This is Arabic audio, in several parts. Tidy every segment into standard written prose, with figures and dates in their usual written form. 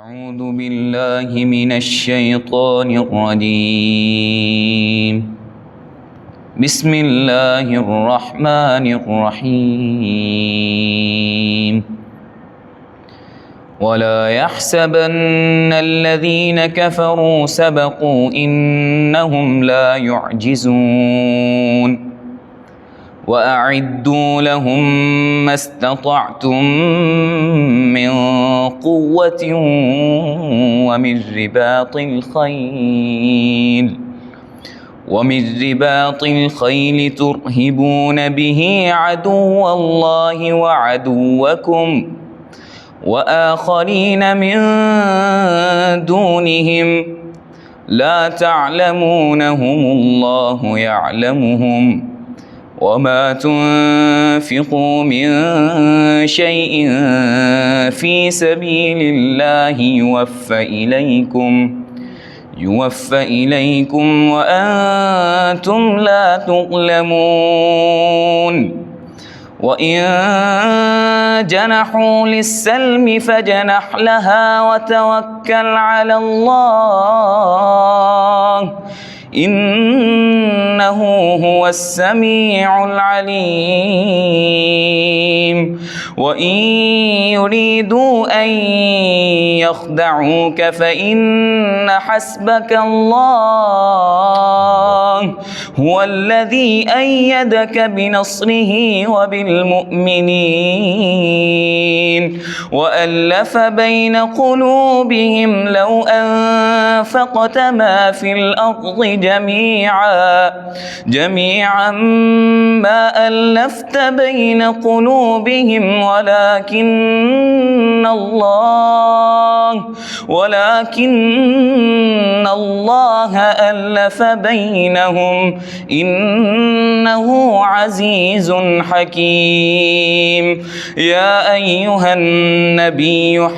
أعوذ بالله من الشيطان الرجيم. بسم الله الرحمن الرحيم. ولا يحسبن الذين كفروا سبقوا إنهم لا يعجزون. وأعدوا لهم ما استطعتم من قوة ومن رباط الخيل ترهبون به عدو الله وعدوكم وآخرين من دونهم لا تعلمونهم الله يعلمهم وما تنفقوا من شيء في سبيل الله يوفى إليكم وأنتم لا تظلمون. وإن جنحوا للسلم فاجنح لها وتوكل على الله إنه هو السميع العليم. وإن يريدوا أن يخدعوك فإن حسبك الله هو الذي أيدك بنصره وبالمؤمنين وألف بين قلوبهم لو أنفقت ما في الأرض جميعا ما ألفت بين قلوبهم ولكن الله ألف بينهم إنه عزيز حكيم. يا أيها النبي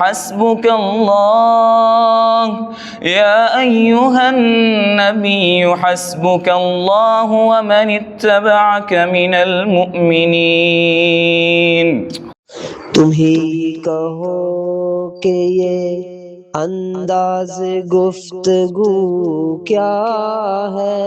حسبك الله ومن اتبعك من المؤمنين. तुम ही कहो कि ये अंदाज़ गुफ्तगू क्या है।